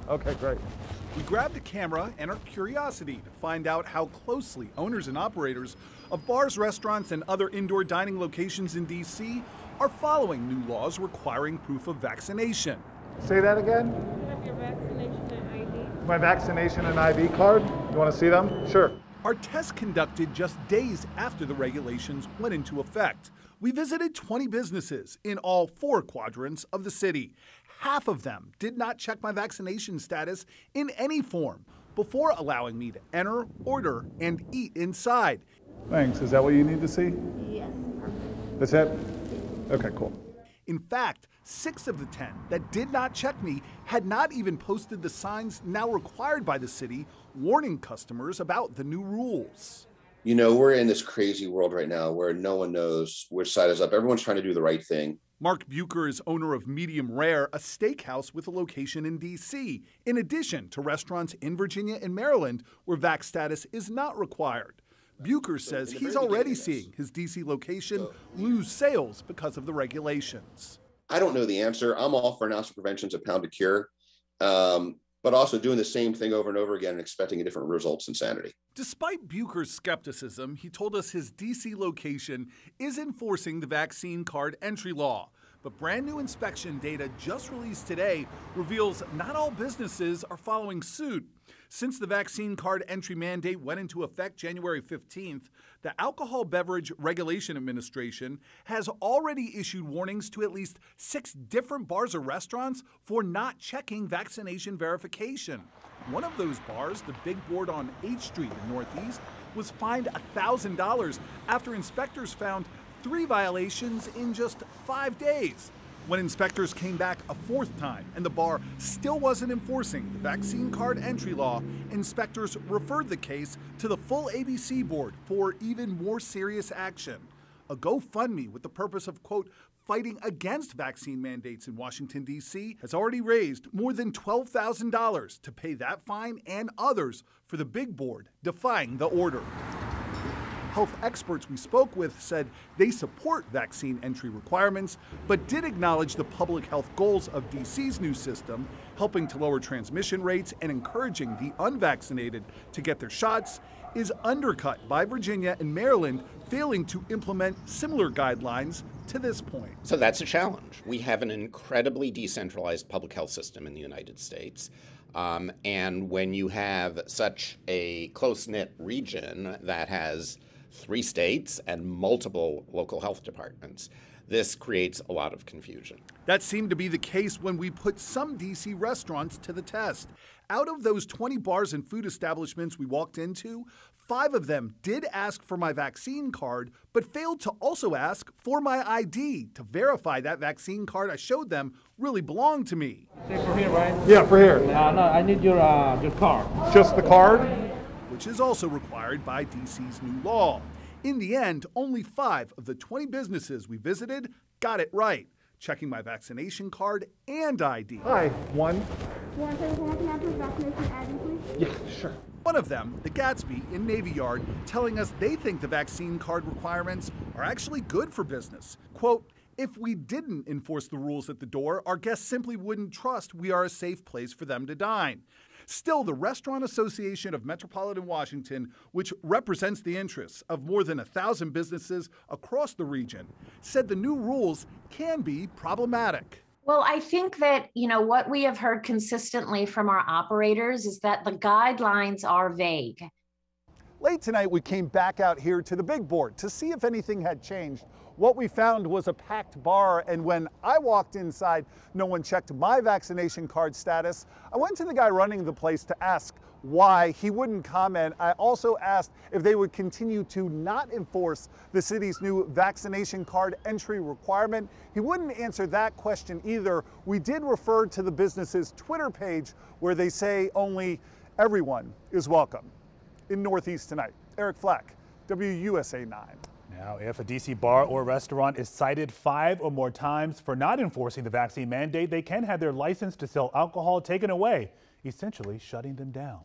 Okay, great. We grabbed a camera and our curiosity to find out how closely owners and operators of bars, restaurants, and other indoor dining locations in D.C. are following new laws requiring proof of vaccination. Say that again? You have your vaccination and ID. My vaccination and ID card? You want to see them? Sure. Our test conducted just days after the regulations went into effect. We visited 20 businesses in all 4 quadrants of the city. Half of them did not check my vaccination status in any form before allowing me to enter, order, and eat inside. Thanks. Is that what you need to see? Yes, perfect. That's it? Okay, cool. In fact, 6 of the 10 that did not check me had not even posted the signs now required by the city warning customers about the new rules. You know, we're in this crazy world right now where no one knows which side is up. Everyone's trying to do the right thing. Mark Bucher is owner of Medium Rare, a steakhouse with a location in D.C., in addition to restaurants in Virginia and Maryland where vax status is not required. Bucher says he's already seeing his D.C. location lose sales because of the regulations. I don't know the answer. I'm all for an ounce of prevention is a pound of cure, but also doing the same thing over and over again and expecting a different result's insanity. Despite Bucher's skepticism, he told us his D.C. location is enforcing the vaccine card entry law. But brand new inspection data just released today reveals not all businesses are following suit. Since the vaccine card entry mandate went into effect January 15th, the Alcohol Beverage Regulation Administration has already issued warnings to at least 6 different bars or restaurants for not checking vaccination verification. One of those bars, the Big Board on H Street in Northeast, was fined $1,000 after inspectors found 3 violations in just 5 days. When inspectors came back a 4th time and the bar still wasn't enforcing the vaccine card entry law, inspectors referred the case to the full ABC board for even more serious action. A GoFundMe with the purpose of, quote, fighting against vaccine mandates in Washington, D.C. has already raised more than $12,000 to pay that fine and others for the big board defying the order. Health experts we spoke with said they support vaccine entry requirements, but did acknowledge the public health goals of D.C.'s new system, helping to lower transmission rates and encouraging the unvaccinated to get their shots, is undercut by Virginia and Maryland failing to implement similar guidelines to this point. So that's a challenge. We have an incredibly decentralized public health system in the United States. And when you have such a close-knit region that has 3 states and multiple local health departments, this creates a lot of confusion. That seemed to be the case when we put some D.C. restaurants to the test. Out of those 20 bars and food establishments we walked into, 5 of them did ask for my vaccine card, but failed to also ask for my ID to verify that vaccine card I showed them really belonged to me. Say for here, right? Yeah, for here. No, I need your card. Just the card? Which is also required by D.C.'s new law. In the end, only 5 of the 20 businesses we visited got it right, checking my vaccination card and ID. Hi, one. You want to say can I have your vaccination ID, please? Yeah, sure. One of them, the Gatsby in Navy Yard, telling us they think the vaccine card requirements are actually good for business. Quote, if we didn't enforce the rules at the door, our guests simply wouldn't trust we are a safe place for them to dine. Still, the Restaurant Association of Metropolitan Washington, which represents the interests of more than 1,000 businesses across the region, said the new rules can be problematic. Well, I think that, what we have heard consistently from our operators is that the guidelines are vague. Late tonight, we came back out here to the big board to see if anything had changed. What we found was a packed bar, and when I walked inside, no one checked my vaccination card status. I went to the guy running the place to ask why. He wouldn't comment. I also asked if they would continue to not enforce the city's new vaccination card entry requirement. He wouldn't answer that question either. We did refer to the business's Twitter page where they say only everyone is welcome. In Northeast tonight, Eric Flack, WUSA 9. Now, if a D.C. bar or restaurant is cited 5 or more times for not enforcing the vaccine mandate, they can have their license to sell alcohol taken away, essentially shutting them down.